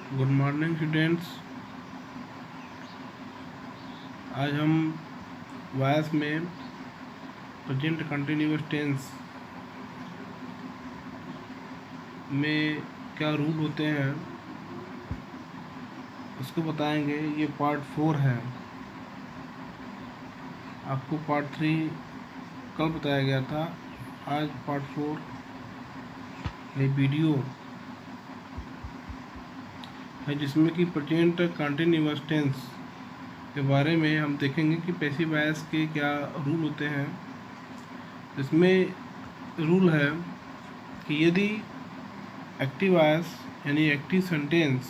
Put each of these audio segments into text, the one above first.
Good morning students. आज हम voice में प्रेजेंट कंटिन्यूअस टेंस में क्या रूल होते हैं उसको बताएंगे। ये पार्ट 4 है। आपको पार्ट 3 कल बताया गया था। आज पार्ट 4 ये वीडियो है जिसमें कि प्रेजेंट कंटिन्यूअस टेंस के बारे में हम देखेंगे कि पैसिव वॉइस के क्या रूल होते हैं। इसमें रूल है कि यदि एक्टिव वॉइस यानी एक्टिव सेंटेंस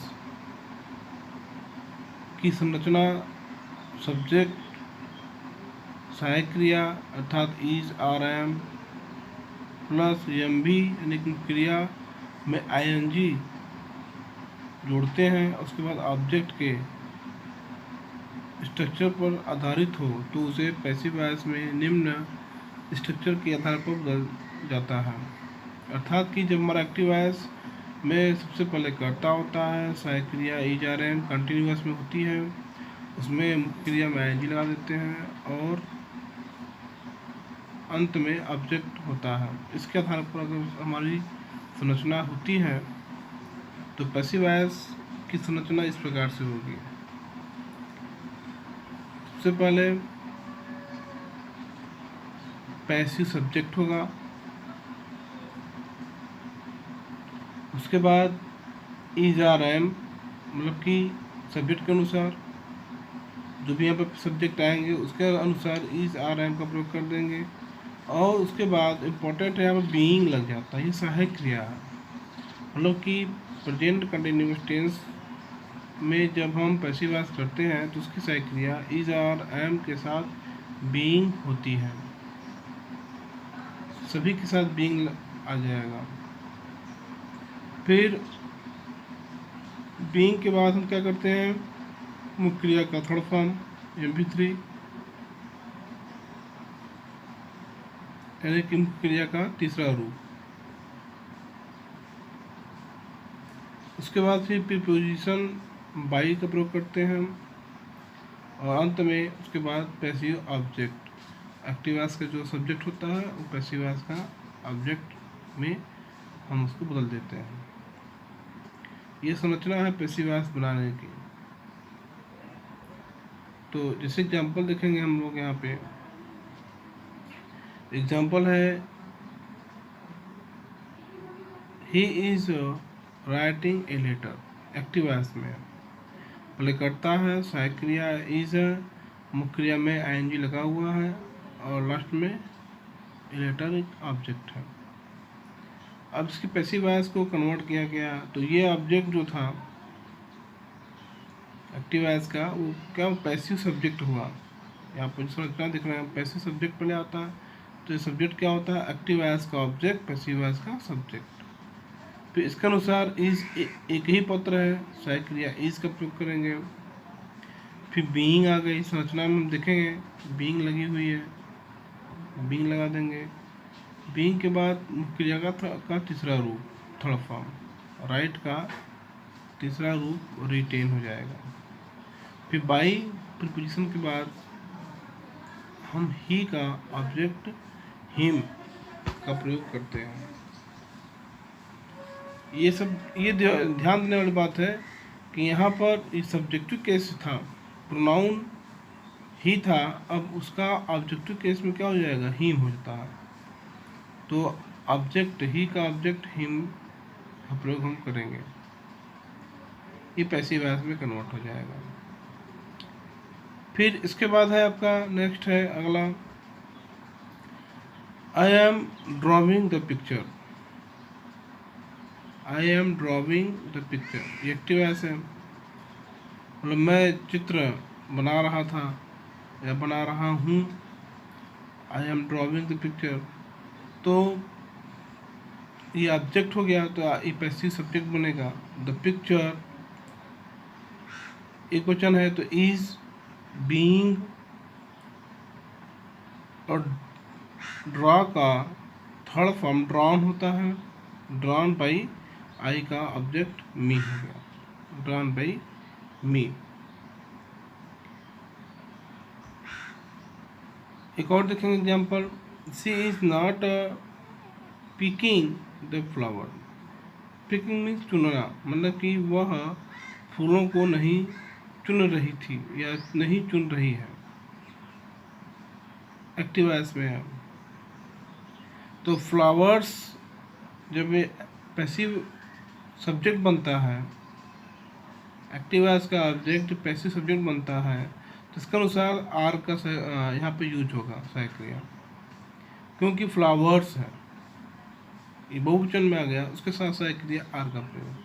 की संरचना सब्जेक्ट सहायक क्रिया अर्थात is are am plus am भी यानी कि क्रिया में आईएनजी जोड़ते हैं, उसके बाद ऑब्जेक्ट के स्ट्रक्चर पर आधारित हो तो उसे पैसिव वॉइस में निम्न स्ट्रक्चर के आधार पर बदल जाता है। अर्थात कि जब हमारा एक्टिव वॉइस में सबसे पहले कर्ता होता है, सहायक क्रिया इज आर एम कंटिन्यूअस में होती है, उसमें मुख्य क्रिया में आईएनजी लगा देते हैं और अंत में ऑब्जेक्ट होता है। इसके आधार पर अगर हमारी संरचना होती है तो पैसिव वॉइस की संरचना इस प्रकार से होगी। सबसे पहले पैसिव सब्जेक्ट होगा, उसके बाद इज आर एम मतलब कि सब्जेक्ट के अनुसार जो भी यहाँ पर सब्जेक्ट आएंगे उसके अनुसार इज आर एम का प्रयोग कर देंगे और उसके बाद इम्पोर्टेंट है यहाँ पर बीइंग लग जाता है। ये सहायक क्रिया है, मतलब कि प्रेजेंट कंटिन्यूअस टेंस में जब हम पैसिव वॉइस करते हैं तो उसकी सहायक क्रिया इज आर एम के साथ बीइंग होती है, सभी के साथ बीइंग आ जाएगा। फिर बीइंग के बाद हम क्या करते हैं, मुख्य क्रिया का थर्ड फॉर्म MP3 यानी कि मुख्य क्रिया का तीसरा रूप। उसके बाद फिर प्रीपोजिशन बाई का प्रयोग करते हैं और अंत में उसके बाद पैसिव ऑब्जेक्ट। एक्टिव वॉइस का जो सब्जेक्ट होता है वो पैसिव वॉइस का ऑब्जेक्ट में हम उसको बदल देते हैं। ये संरचना है पैसिव वॉइस बनाने की। तो जैसे एग्जांपल देखेंगे हम लोग यहाँ पे। एग्जांपल है he is writing a letter. Active voice में पहले करता है, सहायक क्रिया इज है, मुख्य क्रिया में आईएनजी लगा हुआ है और लास्ट में ए लेटर एक ऑब्जेक्ट है। अब इसकी पैसिव वॉइस को कन्वर्ट किया गया तो ये ऑब्जेक्ट जो था एक्टिव वॉइस का वो क्या पैसिव सब्जेक्ट हुआ। यहाँ पर संरचना दिख रहा है, पैसिव सब्जेक्ट पहले आता है तो ये सब्जेक्ट क्या होता है, एक्टिव वॉइस का ऑब्जेक्ट, पैसिव वॉइस का सब्जेक्ट। फिर इसके अनुसार इज एक ही पत्र है, सहायक क्रिया इज का प्रयोग करेंगे। फिर बीइंग आ गई, संरचना में हम देखेंगे बीइंग लगी हुई है, बीइंग लगा देंगे। बीइंग के बाद मुख्य क्रिया का तीसरा रूप थर्ड फॉर्म, राइट का तीसरा रूप रिटेन हो जाएगा। फिर बाई प्रीपोजिशन के बाद हम ही का ऑब्जेक्ट हिम का प्रयोग करते हैं। ये ध्यान देने वाली बात है कि यहाँ पर इस सब्जेक्टिव केस था, प्रोनाउन ही था, अब उसका ऑब्जेक्टिव केस में क्या हो जाएगा, हिम हो जाता है। तो ऑब्जेक्ट ही का ऑब्जेक्ट हिम का प्रयोग हम करेंगे, ये पैसिव वॉइस में कन्वर्ट हो जाएगा। फिर इसके बाद है आपका नेक्स्ट है अगला, I am drawing the picture. I am drawing the picture, ये एक्टिव वॉइस है, मतलब मैं चित्र बना रहा था या बना रहा हूँ। I am drawing the picture, तो ये ऑब्जेक्ट हो गया तो ये पैसिव सब्जेक्ट बनेगा। द पिक्चर एक वचन है तो इज बीइंग और ड्रॉ का थर्ड फॉर्म ड्रॉन होता है, ड्रॉन बाई आई का ऑब्जेक्ट मी हो गया। ड्रॉन बाई मी। एक और देखेंगे example, she is not picking the flower. Picking means चुनना, मतलब कि वह फूलों को नहीं चुन रही थी या नहीं चुन रही है, एक्टिव वॉइस में है। तो फ्लावर्स जब पैसिव सब्जेक्ट बनता है, एक्टिव वॉइस का ऑब्जेक्ट पैसिव सब्जेक्ट बनता है, तो इसके अनुसार आर का यहाँ पे यूज होगा सहायक क्रिया, क्योंकि फ्लावर्स है, ये बहुवचन में आ गया, उसके साथ सहायक क्रिया आर का प्रयोग।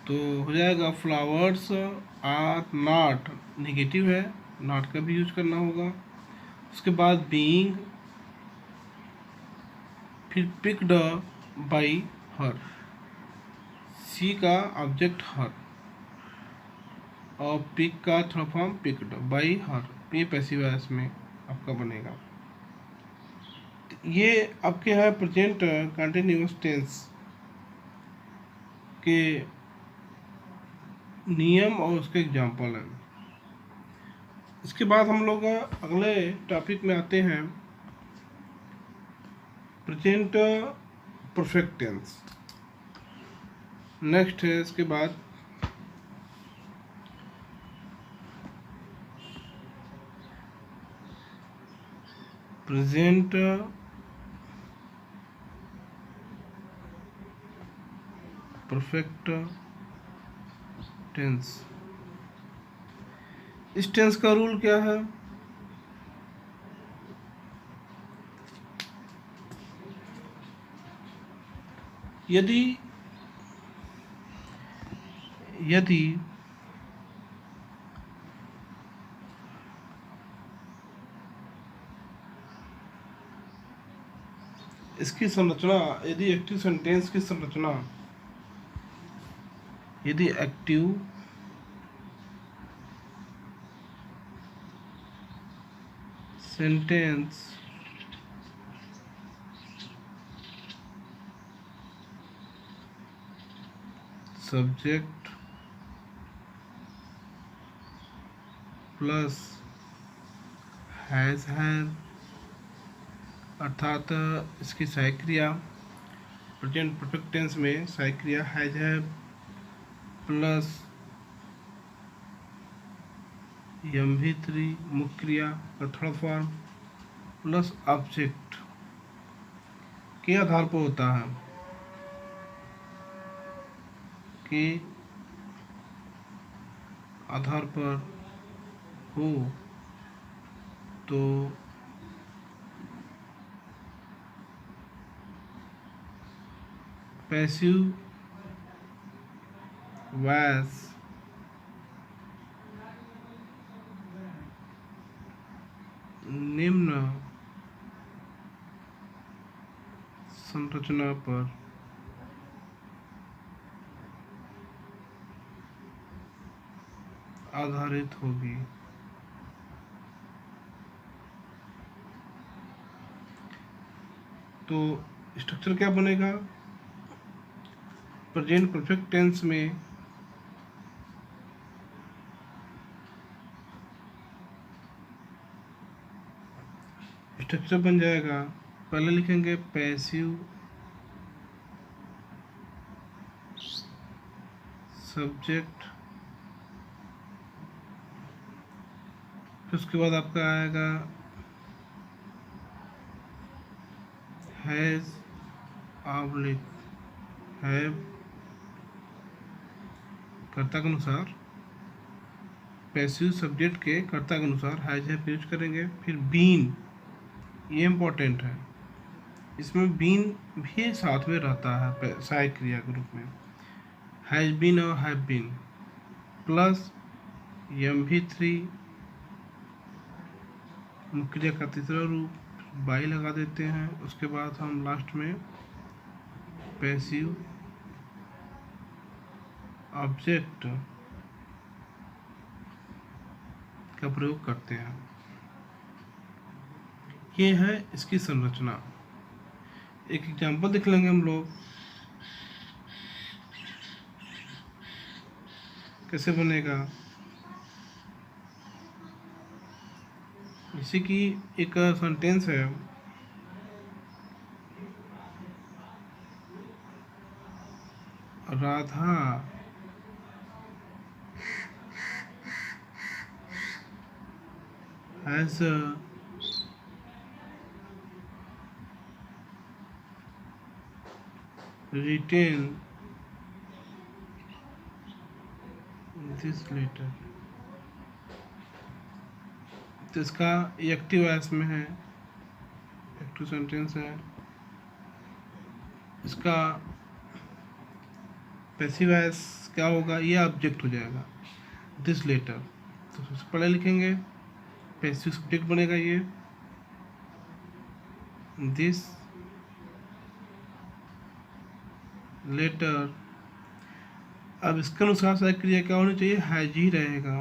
तो हो जाएगा फ्लावर्स आर नॉट, निगेटिव है, नॉट का भी यूज करना होगा। उसके बाद बीइंग, फिर पिक्ड बाई हर, सी का ऑब्जेक्ट हर और पिक का third form picked by her, ये पैसिव वॉइस में आपका बनेगा। ये आपके है प्रेजेंट कंटिन्यूअस टेंस के नियम और उसके एग्जाम्पल हैं। इसके बाद हम लोग अगले टॉपिक में आते हैं, प्रेजेंट परफेक्ट टेंस। नेक्स्ट है इसके बाद प्रेजेंट परफेक्ट टेंस। इस टेंस का रूल क्या है? यदि इसकी संरचना, यदि एक्टिव सेंटेंस की संरचना, यदि active sentence subject plus has have, अर्थात इसकी सहायक क्रिया प्रेजेंट परफेक्ट टेंस में सहायक क्रिया हैज हैव प्लस MV3 मुख्य क्रिया का थर्ड फॉर्म प्लस ऑब्जेक्ट के आधार पर होता है, के आधार पर हो तो पैसिव वॉइस निम्न संरचना पर आधारित होगी। तो स्ट्रक्चर क्या बनेगा? प्रेजेंट परफेक्ट टेंस में स्ट्रक्चर बन जाएगा, पहले लिखेंगे पैसिव सब्जेक्ट, फिर उसके बाद आपका आएगा हैज ऑब्लिक हैव, कर्ता के अनुसार, पैसिव सब्जेक्ट के कर्ता के अनुसार हैज हैव यूज करेंगे। फिर बीन, ये इम्पोर्टेंट है, इसमें बीन भी साथ में रहता है सहायक क्रिया के रूप में, हैज बीन और हैव बीन प्लस MV3 मुख्य क्रिया का तीसरा रूप बाई लगा देते हैं। उसके बाद हम लास्ट में पैसिव ऑब्जेक्ट का प्रयोग करते हैं। ये है इसकी संरचना। एक एग्जांपल देख लेंगे हम लोग, कैसे बनेगा। जैसे कि एक सेंटेंस है, Radha has written this letter। तो इसका एक्टिव वॉइस में है, एक्टिव सेंटेंस है। इसका पैसिव वॉइस क्या होगा, ये ऑब्जेक्ट हो जाएगा, दिस लेटर। तो सबसे पहले लिखेंगे पैसिव सब्जेक्ट बनेगा ये, दिस लेटर। अब इसके अनुसार सहायक क्रिया क्या होनी चाहिए, हैज ही रहेगा,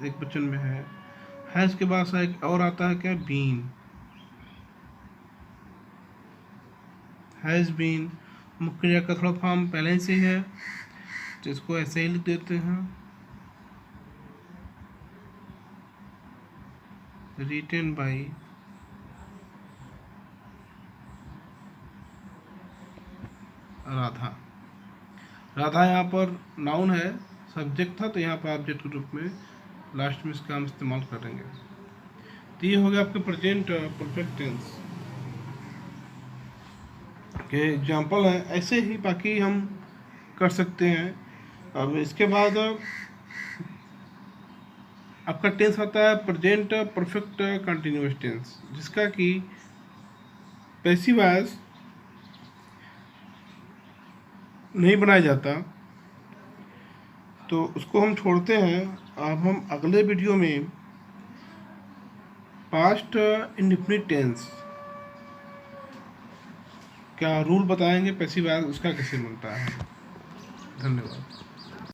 एक वचन में है। हैज के बाद सहायक और आता है क्या, बीन। हैज बीन मुख्य क्रिया का थोड़ा फॉर्म पहले से है, तो इसको ऐसे ही लिख देते हैं, रिटेन बाई राधा। राधा यहाँ पर नाउन है, सब्जेक्ट था, तो यहाँ पर ऑब्जेक्ट के रूप में लास्ट में इसका हम इस्तेमाल करेंगे। तो ये हो गया आपके प्रेजेंट परफेक्ट टेंस के एग्जाम्पल हैं। ऐसे ही बाकी हम कर सकते हैं। अब इसके बाद आपका टेंस आता है प्रेजेंट परफेक्ट कंटिन्यूअस टेंस, जिसका कि पैसिव वॉइस नहीं बनाया जाता, तो उसको हम छोड़ते हैं। अब हम अगले वीडियो में पास्ट इंडेफिनिट टेंस क्या रूल बताएंगे, पैसिव वॉइस उसका कैसे बनता है। धन्यवाद।